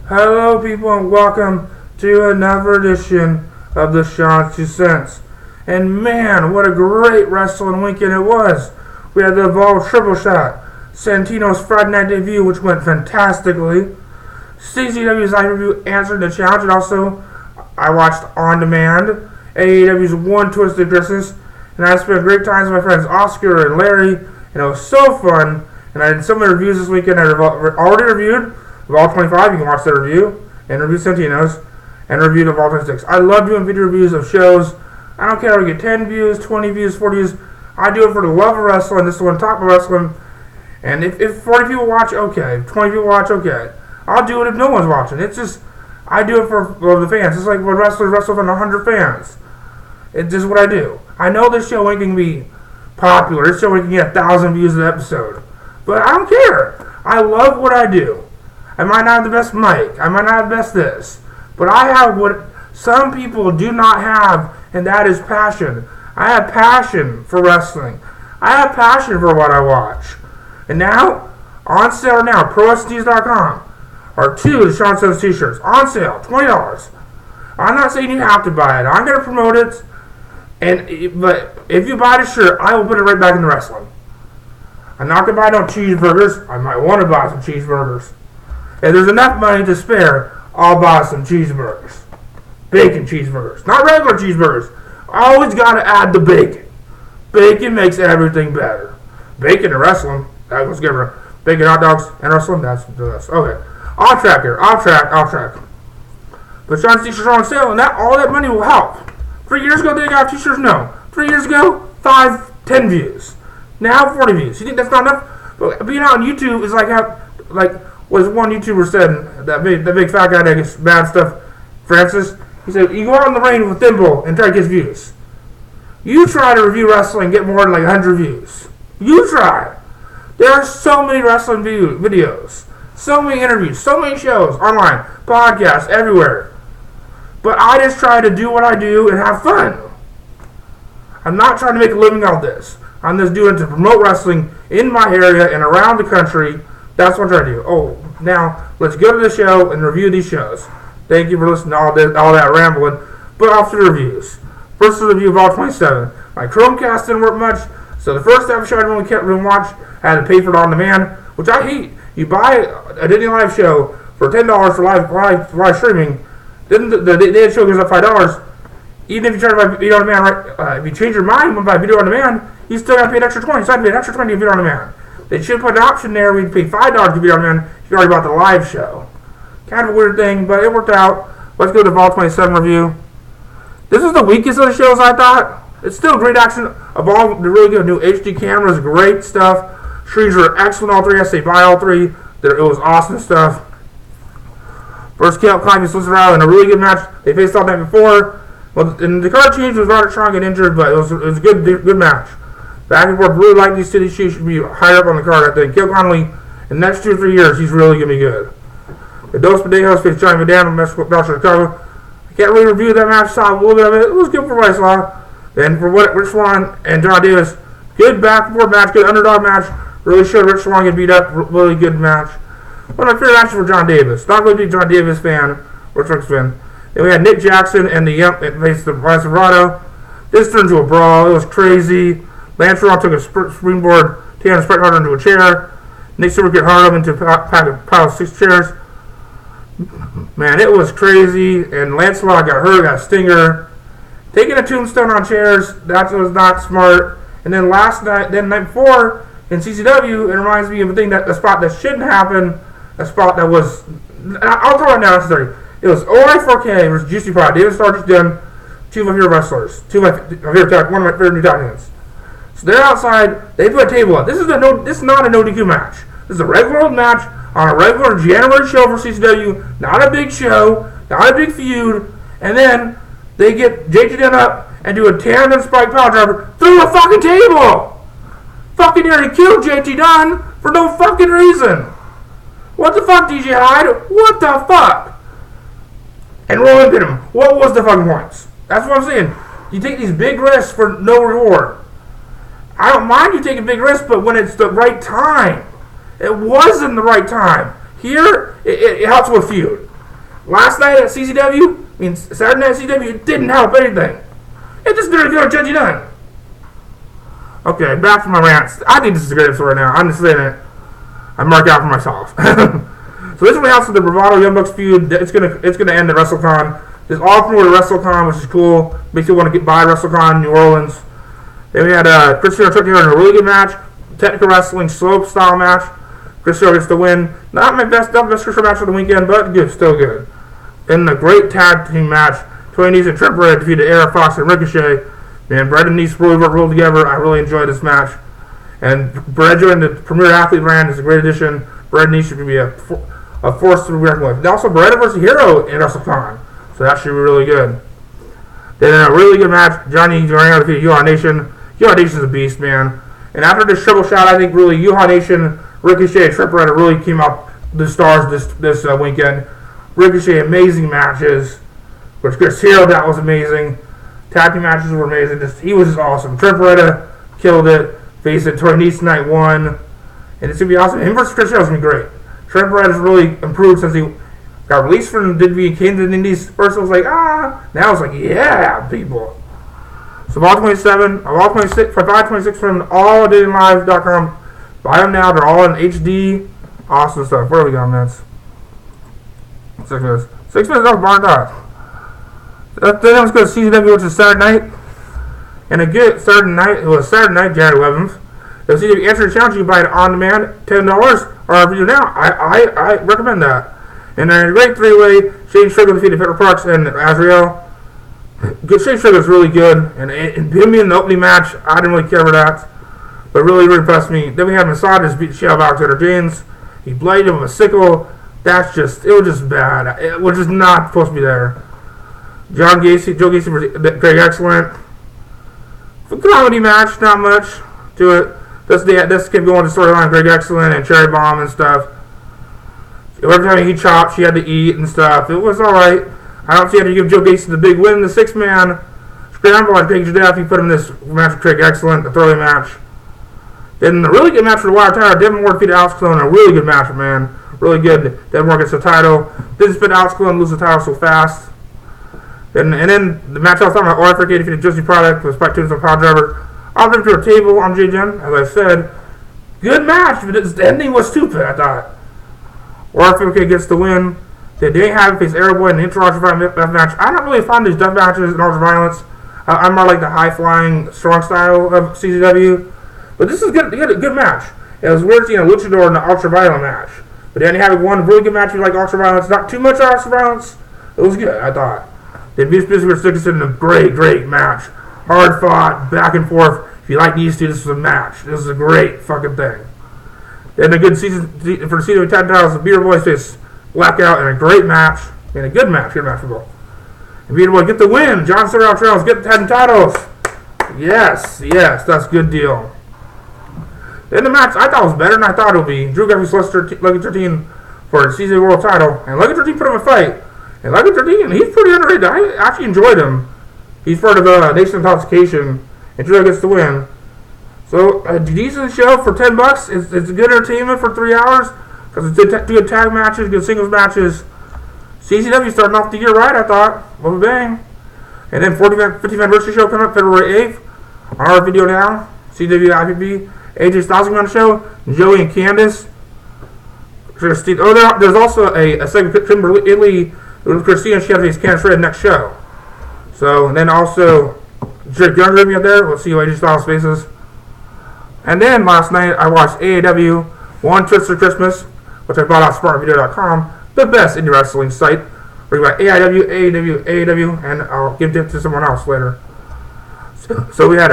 Hello, people, and welcome to another edition of the Sean's 2 Cents. And man, what a great wrestling weekend it was. We had the Evolve Triple Shot, Santino's Friday Night debut, which went fantastically. CZW's live review answered the challenge, and also I watched On Demand, AAW's One Twisted Christmas, and I spent great times with my friends Oscar and Larry, and it was so fun. And I did so many reviews this weekend. I already reviewed Evolve 25, you can watch that review, and review Santino's, and reviewed Evolve 26. I love doing video reviews of shows. I don't care if I get 10 views, 20 views, 40 views. I do it for the love of wrestling. This is what I'm talking about wrestling. And if 40 people watch, okay. If 20 people watch, okay. I'll do it if no one's watching. It's just, I do it for the fans. It's like when wrestlers wrestle for 100 fans. It's just what I do. I know this show ain't going to be popular. This show ain't going to get 1,000 views an episode. But I don't care. I love what I do. I might not have the best mic. I might not have the best this. But I have what some people do not have, and that is passion. I have passion for wrestling. I have passion for what I watch. And now, on sale now, ProWrestlingTees.com are 2 of the Sean Says t-shirts. On sale, $20. I'm not saying you have to buy it. I'm going to promote it. But if you buy the shirt, I will put it right back into wrestling. I'm not going to buy no cheeseburgers. I might want to buy some cheeseburgers. If there's enough money to spare, I'll buy some cheeseburgers. Bacon cheeseburgers. Not regular cheeseburgers. I always got to add the bacon. Bacon makes everything better. Bacon and wrestling. That was good. Bacon hot dogs and wrestling. That's the best. Okay. Off track here. Off track. But Sean's t-shirts are on sale, and all that money will help. 3 years ago, they got t-shirts? No. 3 years ago, 5, 10 views. Now 40 views. You think that's not enough? But being out on YouTube is like what one YouTuber said, that big fat guy that gets bad stuff, Francis. He said, you go out in the rain with Thimble and try to get views. You try to review wrestling and get more than like 100 views. You try. There are so many wrestling videos, so many interviews, so many shows, online, podcasts, everywhere. But I just try to do what I do and have fun. I'm not trying to make a living out of this. I'm just doing it to promote wrestling in my area and around the country. That's what I try to do. Oh, now let's go to the show and review these shows. Thank you for listening to all that rambling. But off to the reviews. First the review of Evolve 27. My Chromecast didn't work much, so the first episode I only kept room watch. I had to pay for it on demand, which I hate. You buy a Disney live show for $10 for live streaming. Then the day show goes up $5. Even if you try to buy video on demand, right? If you change your mind and buy video on demand, you still got to pay an extra $20. So I had to pay an extra $20 to video on demand. They should put an option there where you pay $5 to video on demand if you already bought the live show. Kind of a weird thing, but it worked out. Let's go to the Evolve 27 review. This is the weakest of the shows, I thought. It's still great action. Evolve, they're really good. New HD cameras, great stuff. Streams are excellent, all 3. I say buy all 3. It was awesome stuff. First Caleb Klein just listed out in a really good match. They faced all that before. Well, and the card change was Roderick Strong getting injured, but it was a good match. Back and forth, really like these cities. She should be higher up on the card, I think. Caleb Conley, in the next 2 or 3 years, he's really going to be good. The Dos Pedejos faced Johnny Vidal in Mexico, Chicago. I can't really review that match, saw a little bit of it. It was good for Weislaw. And for what Rich Swann and John Davis, good back and forth match, good underdog match. Really showed Rich Swann get beat up. Really good match. One of my favorite matches for John Davis. Not really a big John Davis fan, or Tricks fan. Then we had Nick Jackson and the Yump faced the Lance Dorado. This turned into a brawl. It was crazy. Lance Dorado took a springboard, taking a Sprite Harder into a chair. Nick Superkid hard up into a pile of 6 chairs. Man, it was crazy. And Lancelot got hurt, got a stinger. Taking a tombstone on chairs, that was not smart. And then the night before, in CZW, it reminds me of a spot that shouldn't happen. A spot that was, I'll throw it now, necessary. It was OI4K versus Juicy Pie. David Starr done 2 of my favorite wrestlers. One of my favorite new top hands. So they're outside. They put a table up. This is not a no DQ match. This is a regular old match on a regular January show for CZW. Not a big show. Not a big feud. And then they get JT Dunn up and do a tandem spike power driver through a fucking table. Fucking nearly killed JT Dunn for no fucking reason. What the fuck, DJ Hyde? What the fuck? And Roman hit him. What was the fucking points? That's what I'm saying. You take these big risks for no reward. I don't mind you taking big risks, but when it's the right time. It wasn't the right time. Here, it helps with feud. Last night at CZW, Saturday night at CZW, didn't help anything. It just didn't get you done. Okay, back to my rants. I think this is a great episode right now. I'm just saying it. I mark out for myself. So this is what else with the Bravado Young Bucks feud. It's gonna end at WrestleCon. There's all promoted WrestleCon, which is cool. Makes you want to get by WrestleCon in New Orleans. Then we had Cristiano took here in a really good match, technical wrestling slope style match. Cristiano gets the win. Not best Cristiano match of the weekend, but good, still good. Then the great tag team match. Tony Nese and Trent Beretta defeated Air Fox and Ricochet. Man, Brett and Nese really worked together. I really enjoyed this match. And Brett joined the Premier Athlete brand is a great addition. Brett and Nese should be a force to be reckoned with. And also Beretta versus Hero in WrestleCon. So that should be really good. Then in a really good match, Johnny Gargano defeated Yuha Nation. Yuha Nation's a beast, man. And after this triple shot, I think really Yuha Nation, Ricochet, and Trent Beretta really came out the stars this weekend. Ricochet, amazing matches. With Chris Hero, that was amazing. Tag team matches were amazing. He was just awesome. Trent Beretta killed it. Faced it Tony Nese night 1. And it's going to be awesome. Him versus Chris Hero is going to be great. Trent Beretta's really improved since he got released from WWE, came to the Indies. First it was like, now it's like, yeah, people. So Evolve 27, Evolve 26, 526 from alldatinglive.com. Buy them now. They're all in HD. Awesome stuff. Where are we going, man? 6 minutes. 6 minutes off Barn Dot. Then I was going to CZW, which is Saturday night. And a good Saturday night, it was Saturday night, January 11th. If CZW answer the challenge, you can buy it on demand, $10, or if you do now. I recommend that. And then a great three-way, Shane Strickland defeated Peter Parks and Azrael. Shane Strickland's really good. And him in the opening match, I didn't really care for that. But really impressed me. Then we had Masada beat the shit out of Alexander James. He bladed him with a sickle. It was just bad. It was just not supposed to be there. Joe Gacy was Greg Excellent. For comedy match, not much to it. This kept going to storyline, Greg Excellent and Cherry Bomb and stuff. Every time he chopped, she had to eat and stuff. It was alright. I don't see how to give Joe Gacy the big win in the 6-man scramble on Craig Jeff. He put him in this match with Craig Excellent, the throwing match. Then a really good match for the Wire Tower. Devin Ward defeated Alex Colon. A really good match, man. Really good. Devin Ward gets the title. Didn't spin Alex Colon lose the title so fast. And then the match I was talking about, Orphic defeated Josie Product with Spike Tunes and Power Driver. I'll bring to a table on J-Gen, as I said. Good match, but the ending was stupid, I thought. Orphic gets the win. They didn't have face Airboy in the Ultra Death match. I don't really find these death matches in Ultra Violence. I'm more like the high-flying, strong style of CZW. But this is good. Good match. It was weird seeing a luchador in the Ultra Violent match. But then you have one really good match if you like Ultra Violence. Not too much Ultra Violence. It was good, I thought. Then Beast Biscuit Dickinson in a great match. Hard fought, back and forth. If you like these two, this is a match. This is a great fucking thing. Then a good season for the season of tag titles. The Beater Boys face Blackout in a great match. And a good match for both. And Beater Boy get the win. John Cena Trails get the tag titles. Yes, that's a good deal. Then the match I thought was better than I thought it would be. Drew Gaffney's Lucky 13 for the CZW World title. And Lucky 13 put him a fight. And Lucky 13, he's pretty underrated. I actually enjoyed him. He's part of Nation Intoxication. And Drew gets the win. So a decent show for $10. It's good entertainment for 3 hours. Because it's good tag matches, good singles matches. CZW starting off the year right, I thought. Well, bang. And then 50th anniversary show coming up February 8th. On our video now. CZW IPB. AJ Styles on the show. Joey and Candice. There's also a segment with Kimberly Italy with Christina. She has to face Candice Red next show. So, and then also Drake Young will be up there. We'll see who AJ Styles faces. And then last night I watched AAW One Twist for Christmas, which I bought off SmartVideo.com, the best indie wrestling site. Where you got AAW, and I'll give it to someone else later. So we had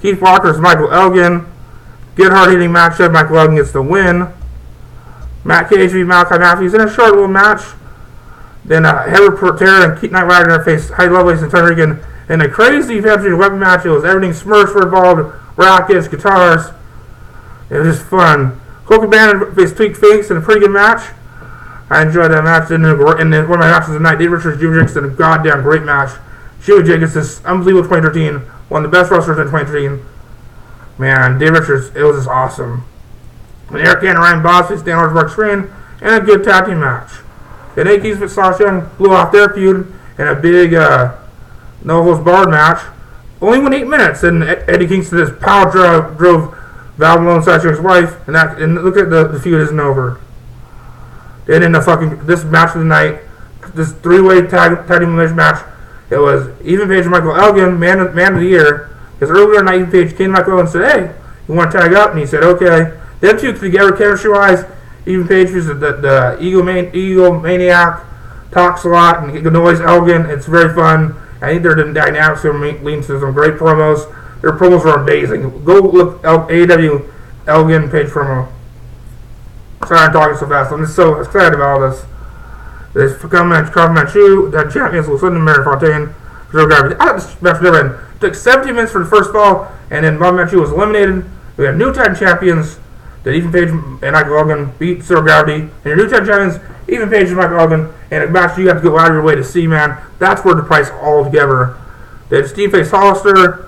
Keith Walker's Michael Elgin. Good hard-hitting matchup. Michael Elgin gets the win. Matt Cage v. Malachi Matthews in a short little match. Then Heather Porter and Keith Knight Rider faced Heidi Lovelace and Tony Regan in a crazy fantasy weapon match. It was everything. Smurfs were involved. Rockets, guitars. It was just fun. Coca Bannon faced Tweak Finks in a pretty good match. I enjoyed that match. And then one of my matches of the night, Dave Richards, Jimmy Jacobs in a goddamn great match. Jimmy Jacobs, this unbelievable 2013, one of the best wrestlers in 2013. Man, Dave Richards, it was just awesome. And Eric Cannon and Ryan Boss faced Dan Orsberg Screen in a good tag team match. And Eddie Kingston and Sasha Young blew off their feud in a big no-holds barred match. Only went 8 minutes, and Eddie Kingston just power drove Val Malone, Sasha Young's wife, and look at the feud isn't over. Then in this match of the night, this three-way tag team elimination match, it was Ethan Page and Michael Elgin, man of the year. Because earlier in the night, Ethan Page came to Michael Elgin and said, "Hey, you want to tag up?" And he said, "Okay." Them two together, chemistry-wise, Ethan Page was the egomaniac, talks a lot, and annoys Elgin. It's very fun. I think their dynamics are leading to some great promos. Their promos were amazing. Go look AAW Elgin Page promo. Sorry I'm talking so fast. I'm just so excited about all this. This Carmen Manchu, that champions will send to Mary Fontaine. This match never ended. It took 17 minutes for the first fall, and then Bob Manchu was eliminated. We have new tag champions that Ethan Page and Michael Elgin beat Zero Gravity. And your new tag champions, Ethan Page and Michael Elgin, and a match you have to go out of your way to see, man. That's worth the price altogether. They had Steve faced Hollister,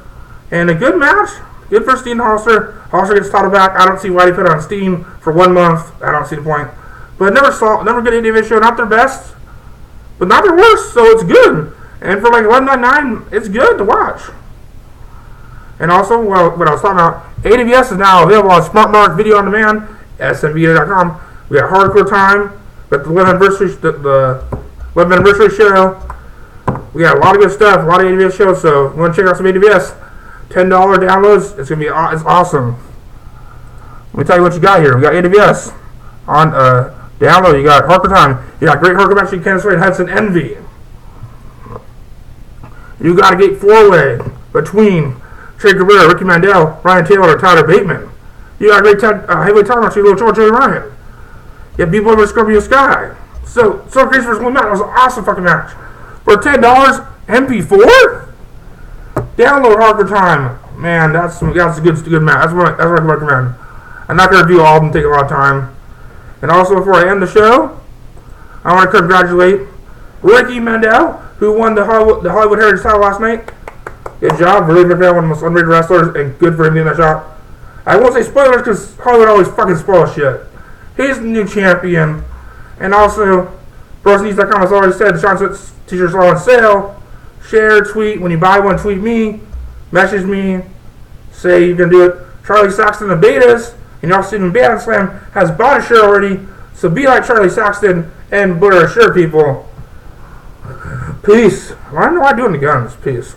and a good match. Good for Steen Hollister. Hollister gets title back. I don't see why they put it on Steen for 1 month. I don't see the point. But never good AAW show. Not their best, but not their worst. So it's good. And for like $11.99, it's good to watch. And also, what I was talking about, AWS is now available on Smart Mark Video on Demand, smvida.com. We got Hardcore Time, we got the 11th anniversary show. We got a lot of good stuff, a lot of AWS shows. So if you want to check out some AWS, $10 downloads. It's awesome. Let me tell you what you got here. We got AWS on download. You got Hardcore Time. You got great hardcore matches. Candice LeRae, Hudson, Envy. You got a gate 4-way between Trey Guerrero, Ricky Mandel, Ryan Taylor, and Tyler Bateman. You got a great heavyweight title match with Little George Ryan. You have people over Scorpio Sky. So Chris vs. Will Matt. It was an awesome fucking match. For $10, MP4? Download Hardcore Time. Man, that's a good match. That's what I recommend. I'm not going to do all of them, take a lot of time. And also, before I end the show, I want to congratulate Ricky Mandel, who won the Hollywood Heritage title last night. Good job. Really good, one of the most underrated wrestlers, and good for him doing that shot. I won't say spoilers because Hollywood always fucking spoils shit. He's the new champion. And also, BrosNews.com has already said the Sean Switz t-shirts are on sale. Share, tweet. When you buy one, tweet me. Message me. Say you can do it. Charlie Saxton of Betas and y'all Stephen Bannon Slam has bought a shirt already. So be like Charlie Saxton and butter a shirt, people. Peace. I don't know why I'm doing the guns. Peace.